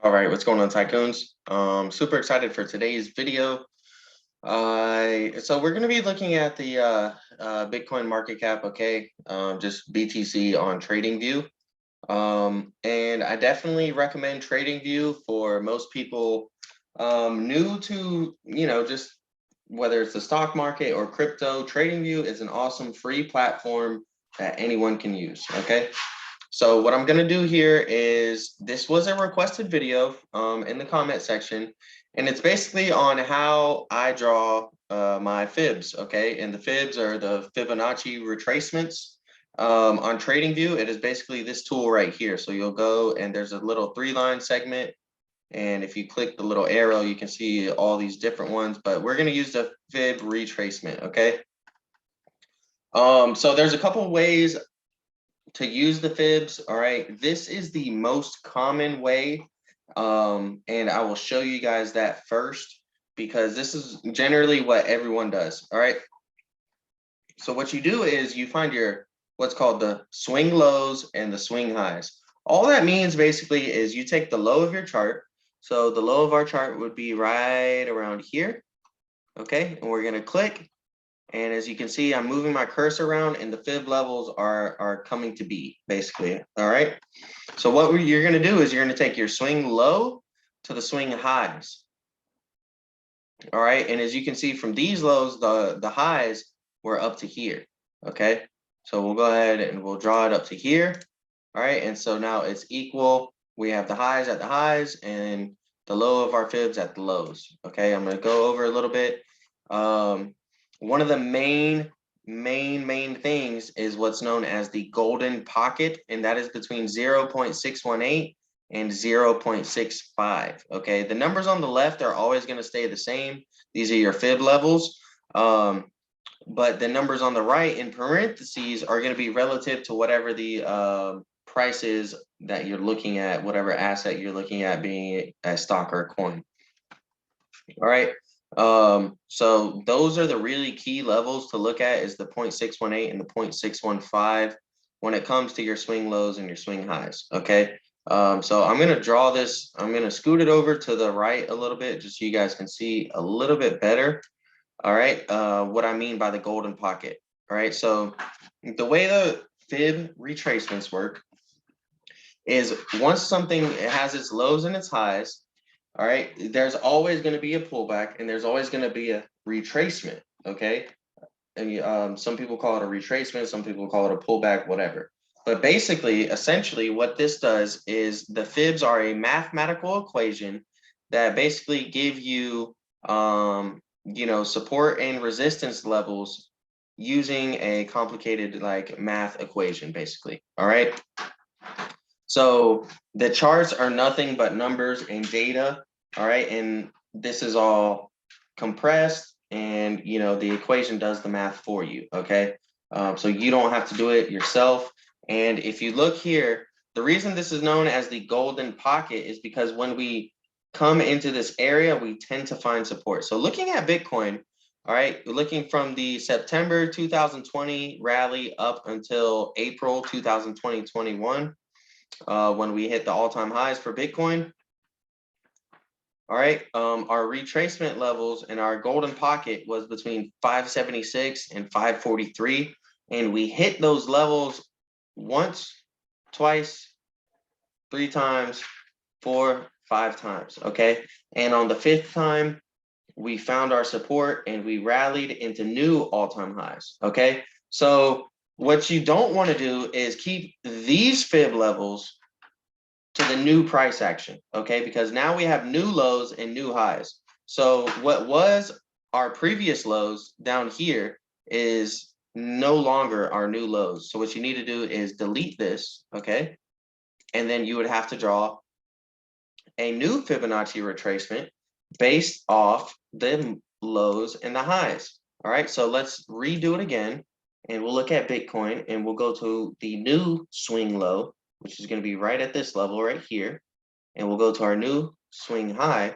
All right, what's going on, Tycoons? Super excited for today's video. So we're going to be looking at the Bitcoin market cap, okay? Just BTC on TradingView. And I definitely recommend TradingView for most people new to, just whether it's the stock market or crypto. TradingView is an awesome free platform that anyone can use, okay? So what I'm going to do here is, this was a requested video in the comment section, and it's basically on how I draw my fibs, okay? And the fibs are the Fibonacci retracements. On TradingView, it is basically this tool right here. So you'll go and there's a little 3-line segment, and if you click the little arrow, you can see all these different ones, but we're going to use the fib retracement, okay? So there's a couple ways to use the fibs. All right, this is the most common way, and I will show you guys that first because this is generally what everyone does. All right, so what you do is you find your what's called the swing lows and the swing highs. All that means basically is you take the low of your chart. So the low of our chart would be right around here, okay? And we're going to click. And as you can see, I'm moving my cursor around and the fib levels are coming to be, basically. All right. So what you're going to do is you're going to take your swing low to the swing highs. All right. And as you can see from these lows, the highs were up to here. Okay. So we'll go ahead and we'll draw it up to here. All right. And so now it's equal. We have the highs at the highs and the low of our fibs at the lows. Okay. I'm going to go over a little bit. One of the main things is what's known as the golden pocket, and that is between 0.618 and 0.65. Okay, the numbers on the left are always going to stay the same. These are your fib levels, but the numbers on the right in parentheses are going to be relative to whatever the price is that you're looking at, whatever asset you're looking at, being a stock or a coin. All right. So those are the really key levels to look at, is the 0.618 and the 0.615 when it comes to your swing lows and your swing highs. Okay. So I'm going to draw this. I'm going to scoot it over to the right a little bit just so you guys can see a little bit better. All right. What I mean by the golden pocket. All right. So the way the fib retracements work is once something has its lows and its highs, all right, there's always going to be a pullback and there's always going to be a retracement, okay? And some people call it a retracement, some people call it a pullback, whatever. But basically, essentially what this does is the fibs are a mathematical equation that basically give you, support and resistance levels using a complicated like math equation, basically, all right? So the charts are nothing but numbers and data, all right? And this is all compressed, and the equation does the math for you, okay? So you don't have to do it yourself. And if you look here, the reason this is known as the golden pocket is because when we come into this area, we tend to find support. So looking at Bitcoin, all right, looking from the September 2020 rally up until April 2021, when we hit the all-time highs for Bitcoin. All right, our retracement levels and our golden pocket was between 576 and 543, and we hit those levels once, twice, 3 times, 4, 5 times, okay? And on the 5th time, we found our support and we rallied into new all-time highs, okay? So what you don't want to do is keep these fib levels to the new price action, okay? Because now we have new lows and new highs. So what was our previous lows down here is no longer our new lows. So what you need to do is delete this, okay? And then you would have to draw a new Fibonacci retracement based off the lows and the highs. All right, so let's redo it again. And we'll look at Bitcoin and we'll go to the new swing low, which is going to be right at this level right here. And we'll go to our new swing high.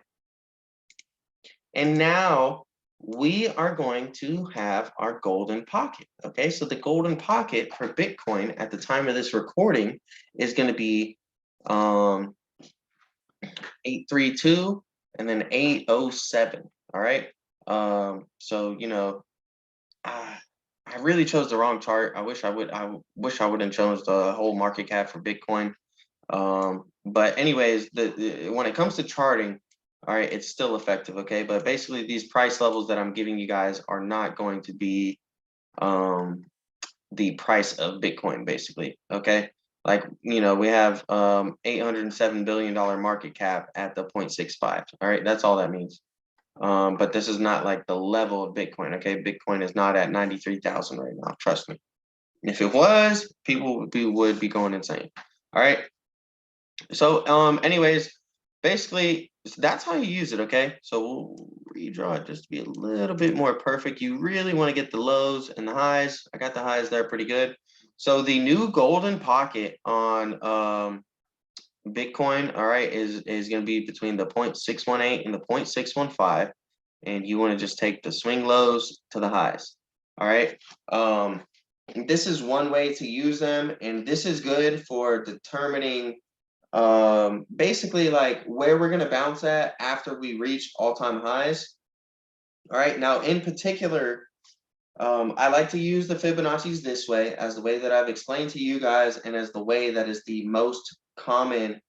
And now we are going to have our golden pocket. Okay, so the golden pocket for Bitcoin at the time of this recording is going to be 832, and then 807. All right. So you know, I really chose the wrong chart. I wish I wouldn't chose the whole market cap for Bitcoin. But anyways, when it comes to charting, all right, it's still effective, okay? But basically these price levels that I'm giving you guys are not going to be the price of Bitcoin, basically, okay? Like, you know, we have $807 billion market cap at the 0.65. All right, that's all that means. But this is not like the level of Bitcoin, okay? Bitcoin is not at 93,000 right now, trust me. If it was, people would be going insane. All right. So anyways, basically that's how you use it, okay? So we'll redraw it just to be a little bit more perfect. You really want to get the lows and the highs. I got the highs there pretty good. So the new golden pocket on Bitcoin, all right, is going to be between the 0.618 and the 0.615, and you want to just take the swing lows to the highs. All right. This is one way to use them, and this is good for determining basically like where we're going to bounce at after we reach all-time highs. All right, now in particular, I like to use the Fibonacci's this way, as the way that I've explained to you guys, and as the way that is the most common.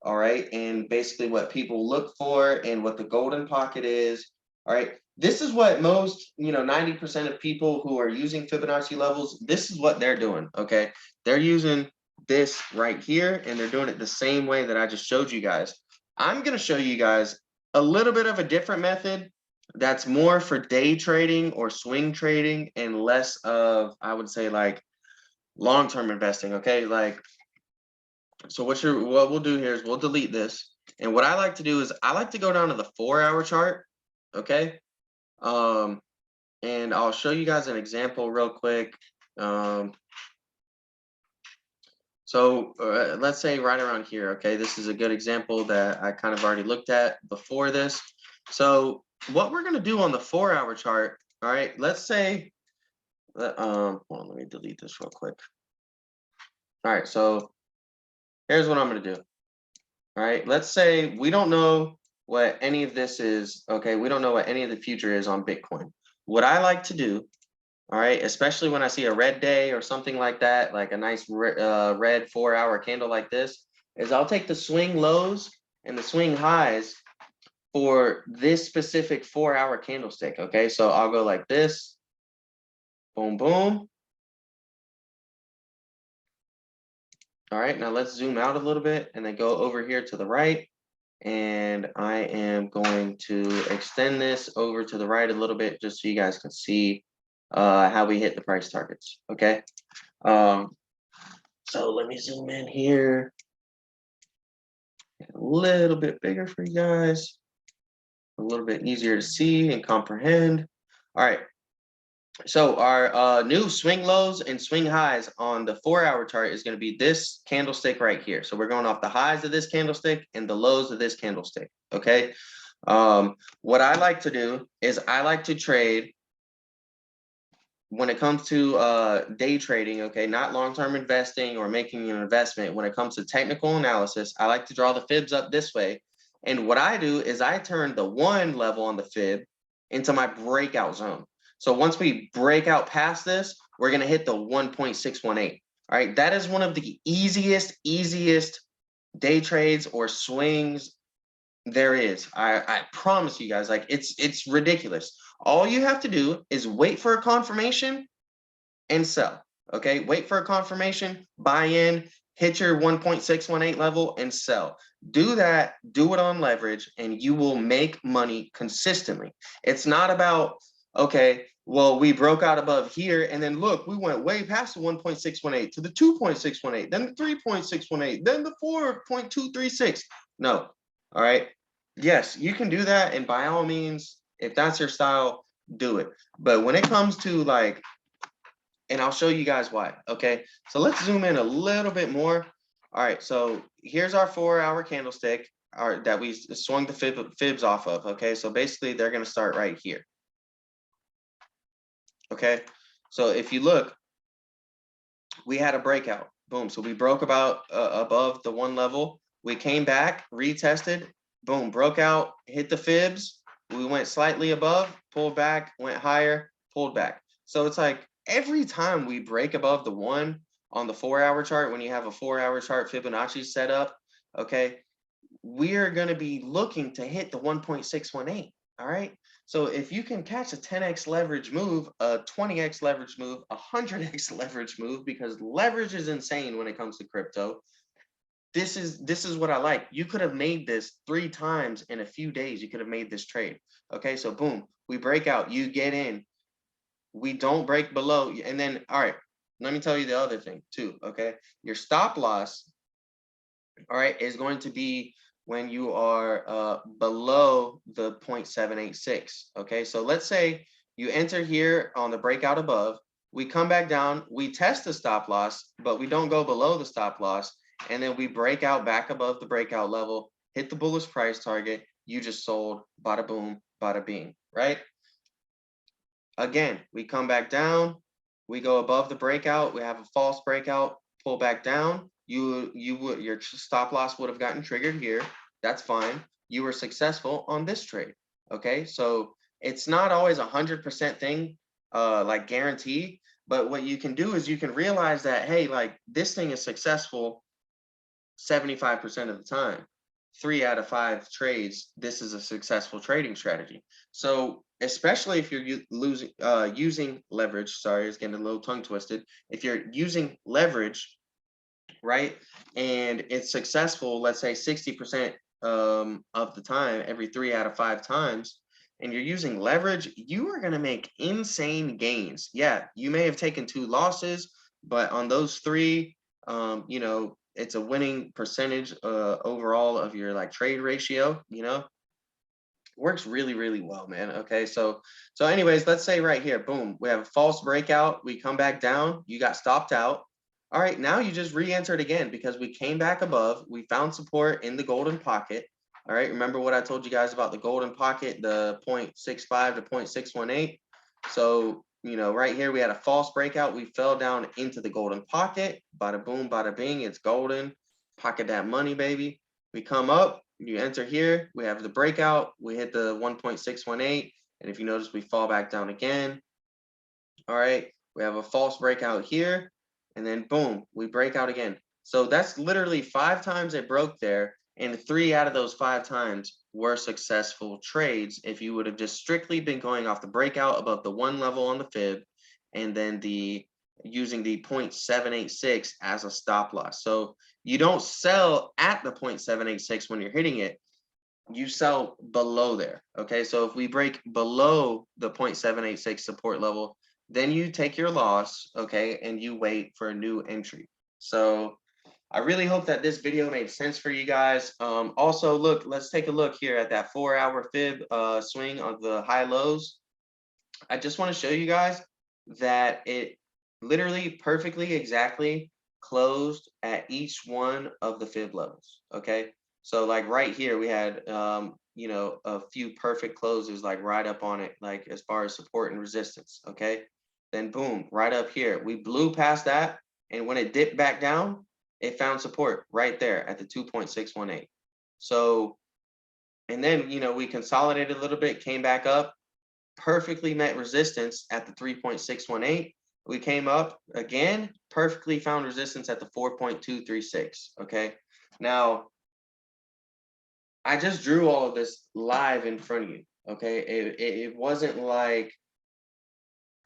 All right, and basically what people look for and what the golden pocket is. All right, this is what most, 90% of people who are using Fibonacci levels, this is what they're doing. Okay, they're using this right here, and they're doing it the same way that I just showed you guys. I'm going to show you guys a little bit of a different method that's more for day trading or swing trading and less of, I would say, like long-term investing. Okay, like, so what we'll do here is we'll delete this. And what I like to do is I like to go down to the 4-hour chart. Okay. And I'll show you guys an example real quick. So let's say right around here. Okay, this is a good example that I kind of already looked at before this. So what we're going to do on the 4-hour chart. All right, let's say hold on, let me delete this real quick. All right, so here's what I'm going to do. All right, let's say we don't know what any of this is. Okay, we don't know what any of the future is on Bitcoin. What I like to do, all right, especially when I see a red day or something like that, like a nice red 4-hour candle like this, is I'll take the swing lows and the swing highs for this specific 4-hour candlestick. Okay, so I'll go like this, boom, boom. All right, now let's zoom out a little bit and then go over here to the right. And I am going to extend this over to the right a little bit just so you guys can see how we hit the price targets. Okay. So let me zoom in here. Get a little bit bigger for you guys. A little bit easier to see and comprehend. All right. So our new swing lows and swing highs on the 4-hour chart is going to be this candlestick right here. So we're going off the highs of this candlestick and the lows of this candlestick. Okay. What I like to do is I like to trade when it comes to day trading. Okay, not long-term investing or making an investment. When it comes to technical analysis, I like to draw the fibs up this way. And what I do is I turn the 1 level on the fib into my breakout zone. So once we break out past this, we're going to hit the 1.618. All right, that is one of the easiest day trades or swings there is. I promise you guys, like it's ridiculous. All you have to do is wait for a confirmation and sell. Okay, wait for a confirmation, buy in, hit your 1.618 level and sell. Do that, do it on leverage, and you will make money consistently. It's not about, okay, well, we broke out above here, and then look, we went way past the 1.618 to the 2.618, then the 3.618, then the 4.236. No. All right. Yes, you can do that. And by all means, if that's your style, do it. But when it comes to like, and I'll show you guys why. Okay. So let's zoom in a little bit more. All right. So here's our 4-hour candlestick that we swung the fibs off of. Okay. So basically they're going to start right here. Okay. So if you look, we had a breakout. Boom. So we broke about above the 1 level. We came back, retested, boom, broke out, hit the fibs. We went slightly above, pulled back, went higher, pulled back. So it's like every time we break above the 1 on the 4-hour chart, when you have a 4-hour chart Fibonacci set up, okay, we are going to be looking to hit the 1.618. All right. So if you can catch a 10x leverage move, a 20x leverage move, a 100x leverage move, because leverage is insane when it comes to crypto. This is what I like. You could have made this 3 times in a few days. You could have made this trade. Okay. So boom, we break out, you get in, we don't break below. And then, all right, let me tell you the other thing too. Okay. Your stop loss, all right, is going to be when you are below the 0.786. Okay, so let's say you enter here on the breakout above, we come back down, we test the stop loss, but we don't go below the stop loss, and then we break out back above the breakout level, hit the bullish price target, you just sold, bada boom, bada bing, right? Again, we come back down, we go above the breakout, we have a false breakout, pull back down, your stop loss would have gotten triggered here. That's fine. You were successful on this trade. Okay, so it's not always 100% thing, like guarantee. But what you can do is you can realize that, hey, like this thing is successful 75% of the time. 3 out of 5 trades, this is a successful trading strategy. So especially if you're using leverage, sorry, it's getting a little tongue twisted. If you're using leverage, right, and it's successful, let's say 60% of the time, every 3 out of 5 times, and you're using leverage, you are going to make insane gains. Yeah, you may have taken 2 losses, but on those 3, you know, it's a winning percentage overall of your like trade ratio, you know. Works really, really well, man. Okay, so anyways, let's say right here, boom, we have a false breakout, we come back down, you got stopped out. All right, now you just re-entered again because we came back above, we found support in the golden pocket. All right, remember what I told you guys about the golden pocket, the 0.65 to 0.618. So, you know, right here we had a false breakout, we fell down into the golden pocket, bada boom, bada bing, it's golden, pocket that money, baby. We come up, you enter here, we have the breakout, we hit the 1.618, and if you notice, we fall back down again. All right, we have a false breakout here, and then boom, we break out again. So that's literally 5 times it broke there, and 3 out of those 5 times were successful trades if you would have just strictly been going off the breakout above the 1 level on the fib, and then using the 0.786 as a stop loss. So you don't sell at the 0.786 when you're hitting it, you sell below there. Okay, so if we break below the 0.786 support level, then you take your loss, okay, and you wait for a new entry. So I really hope that this video made sense for you guys. Also, look, let's take a look here at that 4-hour fib swing of the high lows. I just want to show you guys that it literally perfectly exactly closed at each one of the fib levels. Okay, so like right here we had you know, a few perfect closes like right up on it, like as far as support and resistance. Okay, then boom, right up here we blew past that, and when it dipped back down, it found support right there at the 2.618. So, and then, you know, we consolidated a little bit, came back up, perfectly met resistance at the 3.618. We came up again, perfectly found resistance at the 4.236. Okay, now I just drew all of this live in front of you. Okay, it wasn't like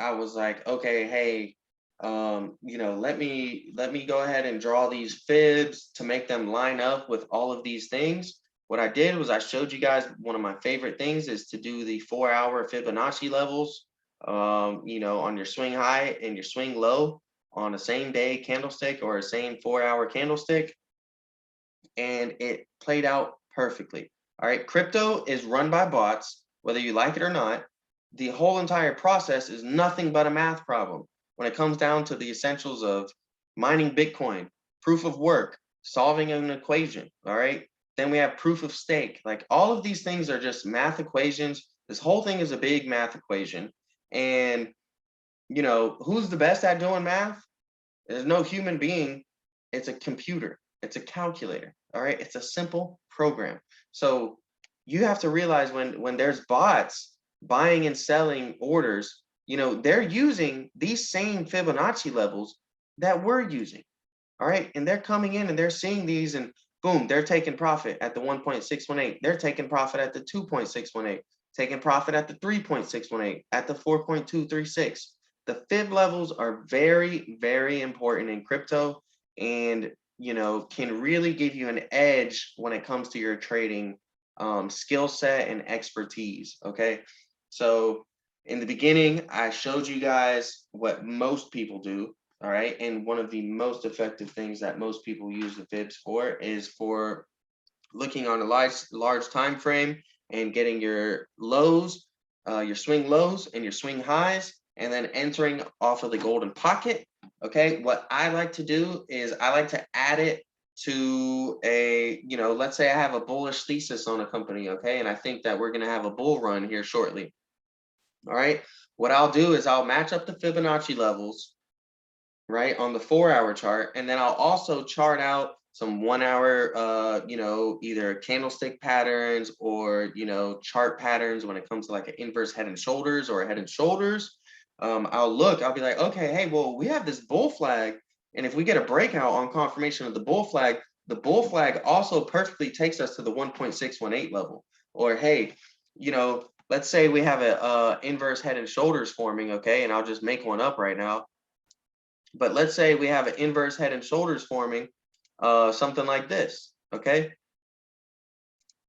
I was like, okay, hey, you know, let me go ahead and draw these fibs to make them line up with all of these things. What I did was I showed you guys one of my favorite things is to do the 4-hour Fibonacci levels, you know, on your swing high and your swing low on a same day candlestick or a same 4-hour candlestick. And it played out perfectly. All right, crypto is run by bots, whether you like it or not. The whole entire process is nothing but a math problem when it comes down to the essentials of mining Bitcoin, proof of work, solving an equation. All right, then we have proof of stake. Like all of these things are just math equations. This whole thing is a big math equation. And, you know, who's the best at doing math? There's no human being. It's a computer. It's a calculator. All right. It's a simple program. So you have to realize when there's bots buying and selling orders, you know, they're using these same Fibonacci levels that we're using. All right. And they're coming in and they're seeing these and boom, they're taking profit at the 1.618. They're taking profit at the 2.618, taking profit at the 3.618, at the 4.236. The fib levels are very, very important in crypto and, you know, can really give you an edge when it comes to your trading skill set and expertise. Okay. So in the beginning, I showed you guys what most people do. All right. And one of the most effective things that most people use the fibs for is for looking on a large time frame and getting your lows, your swing lows and your swing highs, and then entering off of the golden pocket. Okay. What I like to do is I like to add it to a, you know, let's say I have a bullish thesis on a company. Okay. And I think that we're going to have a bull run here shortly. All right. What I'll do is I'll match up the Fibonacci levels, right, on the 4-hour chart, and then I'll also chart out some 1-hour, you know, either candlestick patterns or, you know, chart patterns when it comes to like an inverse head and shoulders or a head and shoulders. I'll be like, okay, hey, well, we have this bull flag, and if we get a breakout on confirmation of the bull flag also perfectly takes us to the 1.618 level. Or hey, you know, let's say we have a inverse head and shoulders forming, okay, and I'll just make one up right now. But let's say we have an inverse head and shoulders forming, something like this, okay?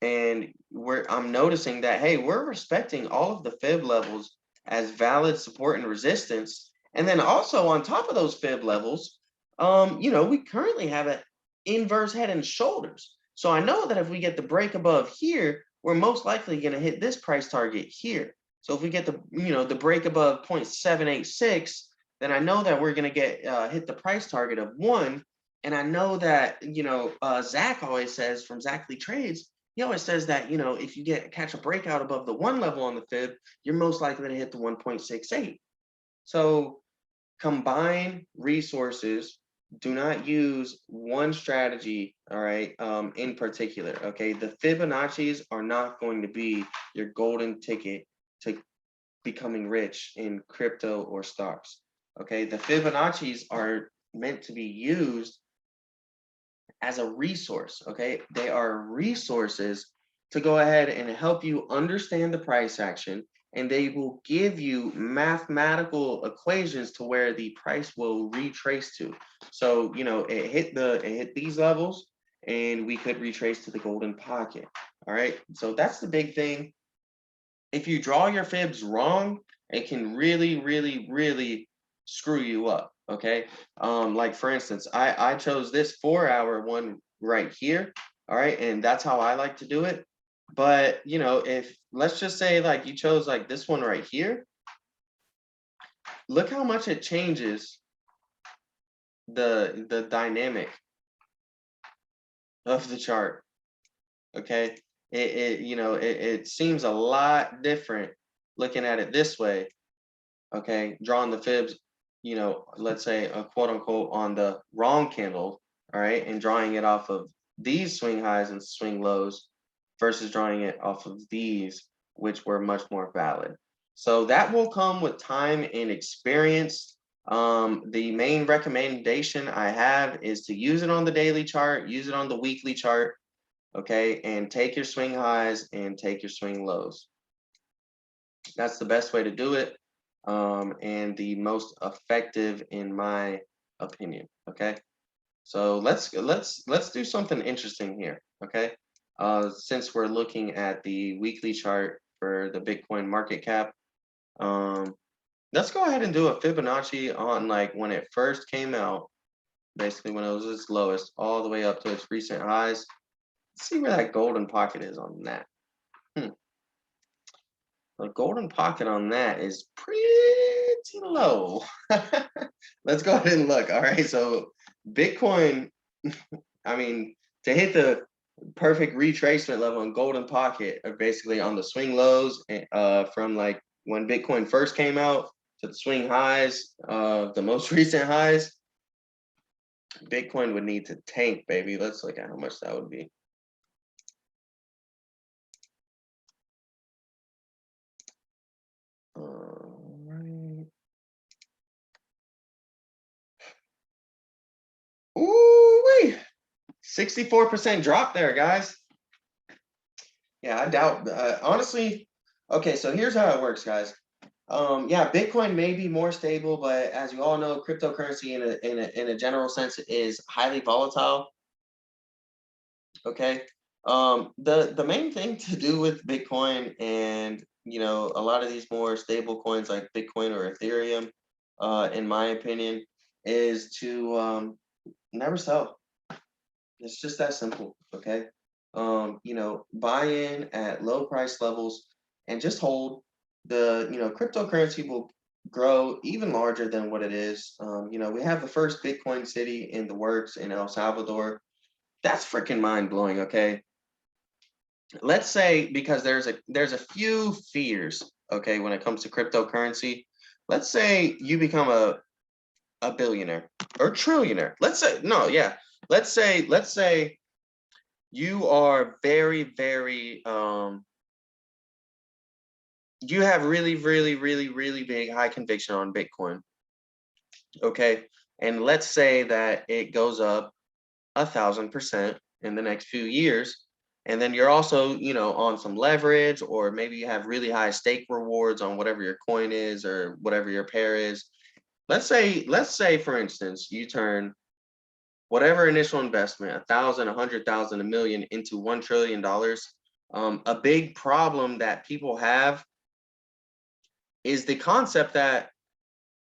And I'm noticing that, hey, we're respecting all of the fib levels as valid support and resistance. And then also on top of those fib levels, you know, we currently have an inverse head and shoulders. So I know that if we get the break above here, we're most likely going to hit this price target here. So if we get the, you know, the break above 0.786, then I know that we're going to get hit the price target of 1. And I know that, you know, Zach always says from ZachlyTrades, he always says that, you know, if you catch a breakout above the 1 level on the fib, you're most likely to hit the 1.68. So combine resources. Do not use one strategy, all right, in particular, okay? The Fibonacci's are not going to be your golden ticket to becoming rich in crypto or stocks, okay? The Fibonacci's are meant to be used as a resource, okay? They are resources to go ahead and help you understand the price action, and they will give you mathematical equations to where the price will retrace to. So, you know, it hit these levels and we could retrace to the golden pocket. All right. So that's the big thing. If you draw your fibs wrong, it can really, really, really screw you up. Okay. Like for instance, I chose this 4-hour one right here. All right, and that's how I like to do it. But you know, if let's just say like you chose like this one right here, look how much it changes the dynamic of the chart. Okay. It you know, it seems a lot different looking at it this way. Okay, drawing the fibs, you know, let's say a quote unquote on the wrong candle, all right, and drawing it off of these swing highs and swing lows versus drawing it off of these, which were much more valid. So that will come with time and experience. The main recommendation I have is to use it on the daily chart, use it on the weekly chart, okay, and take your swing highs and take your swing lows. That's the best way to do it, and the most effective in my opinion. Okay, so let's do something interesting here. Okay, since we're looking at the weekly chart for the Bitcoin market cap, let's go ahead and do a Fibonacci on like when it first came out, basically when it was its lowest, all the way up to its recent highs. Let's see where that golden pocket is on that. The golden pocket on that is pretty low. Let's go ahead and look. All right, so Bitcoin, I mean, to hit the perfect retracement level in golden pocket are basically on the swing lows from like when Bitcoin first came out to the swing highs, the most recent highs. Bitcoin would need to tank, baby. Let's look at how much that would be. All right. Ooh, 64% drop there, guys. Yeah, I doubt. Honestly, okay. So here's how it works, guys. Yeah, Bitcoin may be more stable, but as you all know, cryptocurrency in a general sense is highly volatile. Okay. The main thing to do with Bitcoin and a lot of these more stable coins like Bitcoin or Ethereum, in my opinion, is to never sell. It's just that simple. Okay. Buy in at low price levels and just hold. Cryptocurrency will grow even larger than what it is. We have the first Bitcoin city in the works in El Salvador. That's freaking mind blowing. Okay. Let's say, because there's a few fears, okay, when it comes to cryptocurrency. Let's say you become a billionaire or trillionaire. Let's say, no, yeah. Let's say you are very, very you have really, really, really, really big high conviction on Bitcoin. Okay. And let's say that it goes up 1,000% in the next few years. And then you're also, on some leverage, or maybe you have really high stake rewards on whatever your coin is or whatever your pair is. Let's say, for instance, you turn whatever initial investment, 1,000, 100,000, a million, into $1 trillion. A big problem that people have is the concept that,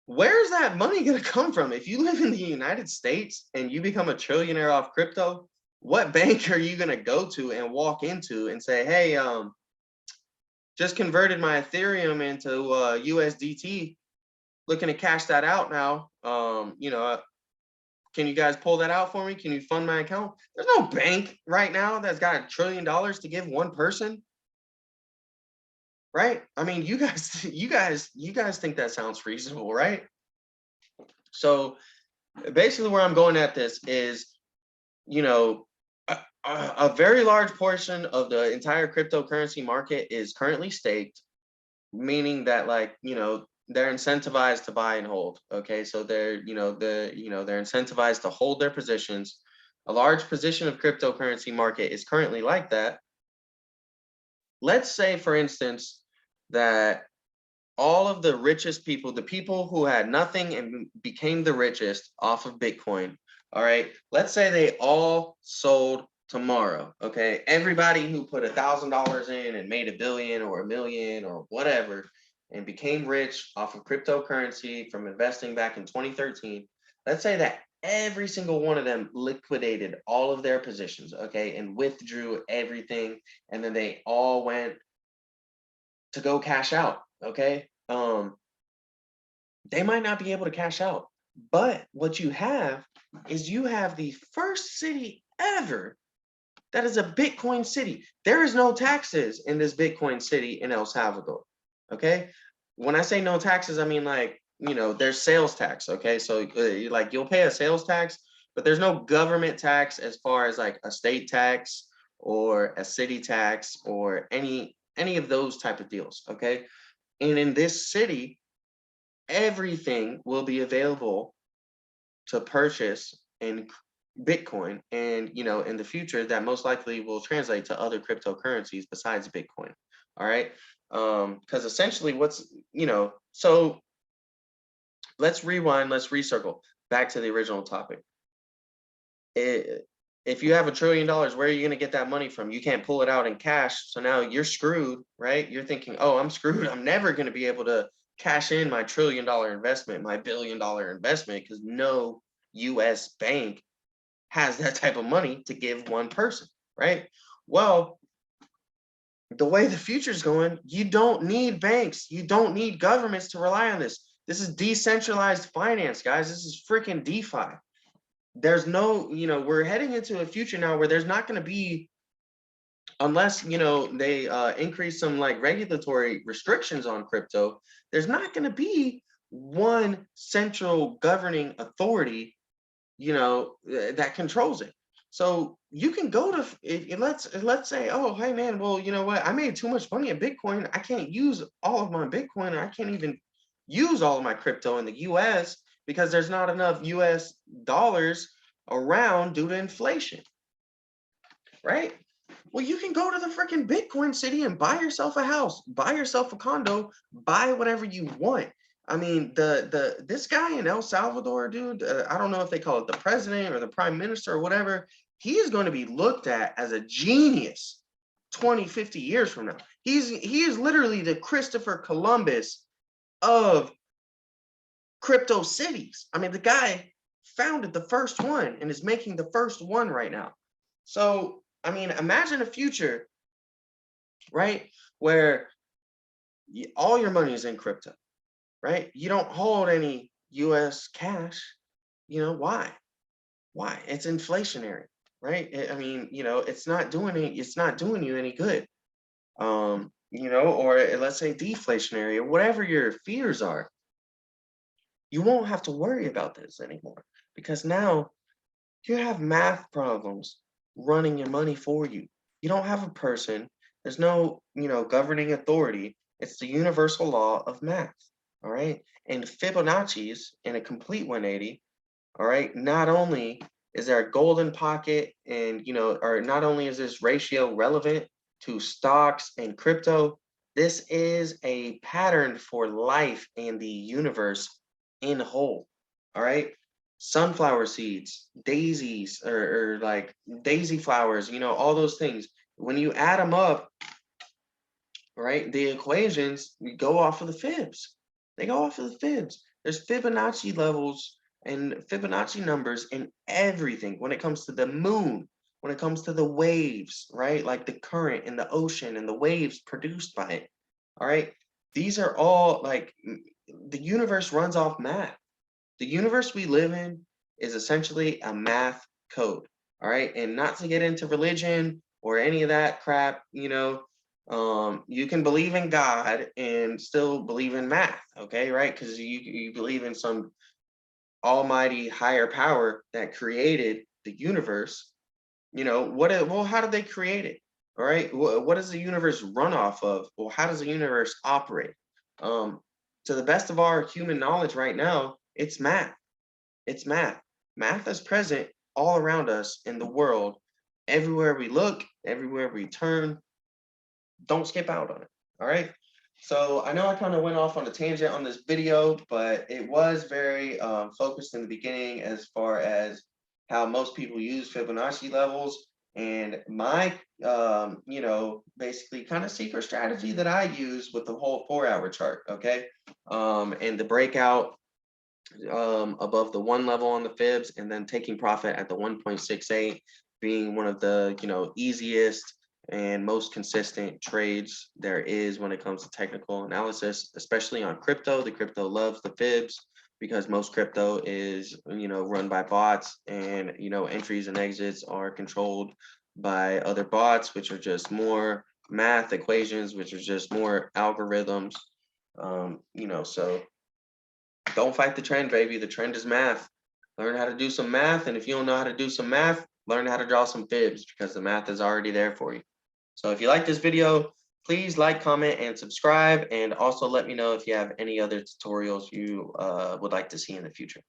where's that money going to come from? If you live in the United States and you become a trillionaire off crypto, what bank are you going to go to and walk into and say, hey, just converted my Ethereum into USDT, looking to cash that out now. Can you guys pull that out for me? Can you fund my account? There's no bank right now that's got $1 trillion to give one person. Right? I mean, you guys think that sounds reasonable, right? So basically where I'm going at this is, a very large portion of the entire cryptocurrency market is currently staked, meaning that, like, they're incentivized to buy and hold. Okay, so they're incentivized to hold their positions. A large position of cryptocurrency market is currently like that. Let's say, for instance, that all of the richest people, the people who had nothing and became the richest off of Bitcoin, all right, let's say they all sold tomorrow. Okay, everybody who put $1,000 in and made $1 billion or $1 million or whatever and became rich off of cryptocurrency from investing back in 2013, let's say that every single one of them liquidated all of their positions, okay, and withdrew everything, and then they all went to go cash out. Okay, they might not be able to cash out, but what you have is you have the first city ever that is a Bitcoin city. There is no taxes in this Bitcoin city in El Salvador. Okay, when I say no taxes, I mean, like, there's sales tax. Okay, so like, you'll pay a sales tax, but there's no government tax as far as like a state tax or a city tax or any of those type of deals. Okay, and in this city, everything will be available to purchase in Bitcoin. And, in the future, that most likely will translate to other cryptocurrencies besides Bitcoin. All right. Because essentially so let's rewind, let's recircle back to the original topic. If you have $1 trillion, where are you going to get that money from? You can't pull it out in cash. So now you're screwed, right? You're thinking, oh, I'm screwed. I'm never going to be able to cash in my $1 trillion investment, my $1 billion investment, because no US bank has that type of money to give one person, right? Well, the way the future's going, you don't need banks. You don't need governments to rely on this. This is decentralized finance, guys. This is freaking DeFi. There's no, we're heading into a future now where there's not going to be, unless, they increase some like regulatory restrictions on crypto, there's not going to be one central governing authority, that controls it. So you can go to, let's say, oh, hey man, well, you know what? I made too much money in Bitcoin. I can't use all of my Bitcoin, or I can't even use all of my crypto in the US because there's not enough US dollars around due to inflation, right? Well, you can go to the freaking Bitcoin city and buy yourself a house, buy yourself a condo, buy whatever you want. I mean, this guy in El Salvador, dude, I don't know if they call it the president or the prime minister or whatever. He is going to be looked at as a genius 20, 50 years from now. He is literally the Christopher Columbus of crypto cities. I mean, the guy founded the first one and is making the first one right now. So, I mean, imagine a future, right, where all your money is in crypto, right? You don't hold any US cash. You know, why? Why? It's inflationary, right? I mean, you know, it's not doing you any good. You know, or let's say deflationary, or whatever your fears are. You won't have to worry about this anymore because now you have math problems running your money for you. You don't have a person. There's no, you know, governing authority. It's the universal law of math. All right. And Fibonacci's in a complete 180. All right. Not only is there a golden pocket and, you know, or not only is this ratio relevant to stocks and crypto, this is a pattern for life and the universe in whole. All right. Sunflower seeds, daisies, or like daisy flowers, you know, all those things. When you add them up, right, the equations we go off of the fibs. They go off of the fibs. There's Fibonacci levels and Fibonacci numbers in everything when it comes to the moon, when it comes to the waves, right? Like the current in the ocean and the waves produced by it. All right. These are all like the universe runs off math. The universe we live in is essentially a math code. All right. And not to get into religion or any of that crap, you know, you can believe in God and still believe in math. Okay. Right. Because you believe in some almighty higher power that created the universe. You know, well, how did they create it? All right. What does the universe run off of? Well, how does the universe operate? To the best of our human knowledge right now, it's math. It's math. Math is present all around us in the world. Everywhere we look, everywhere we turn, don't skip out on it. All right. So I know I kind of went off on a tangent on this video, but it was very focused in the beginning as far as how most people use Fibonacci levels and my, you know, basically kind of secret strategy that I use with the whole 4-hour chart. Okay. And the breakout above the 1 level on the fibs and then taking profit at the 1.68 being one of the, you know, easiest and most consistent trades there is when it comes to technical analysis, especially on crypto. The crypto loves the fibs because most crypto is, you know, run by bots and, you know, entries and exits are controlled by other bots, which are just more math equations, which are just more algorithms. You know, so don't fight the trend, baby. The trend is math. Learn how to do some math. And if you don't know how to do some math, learn how to draw some fibs because the math is already there for you. So if you like this video, please like, comment, and subscribe. And also let me know if you have any other tutorials you would like to see in the future.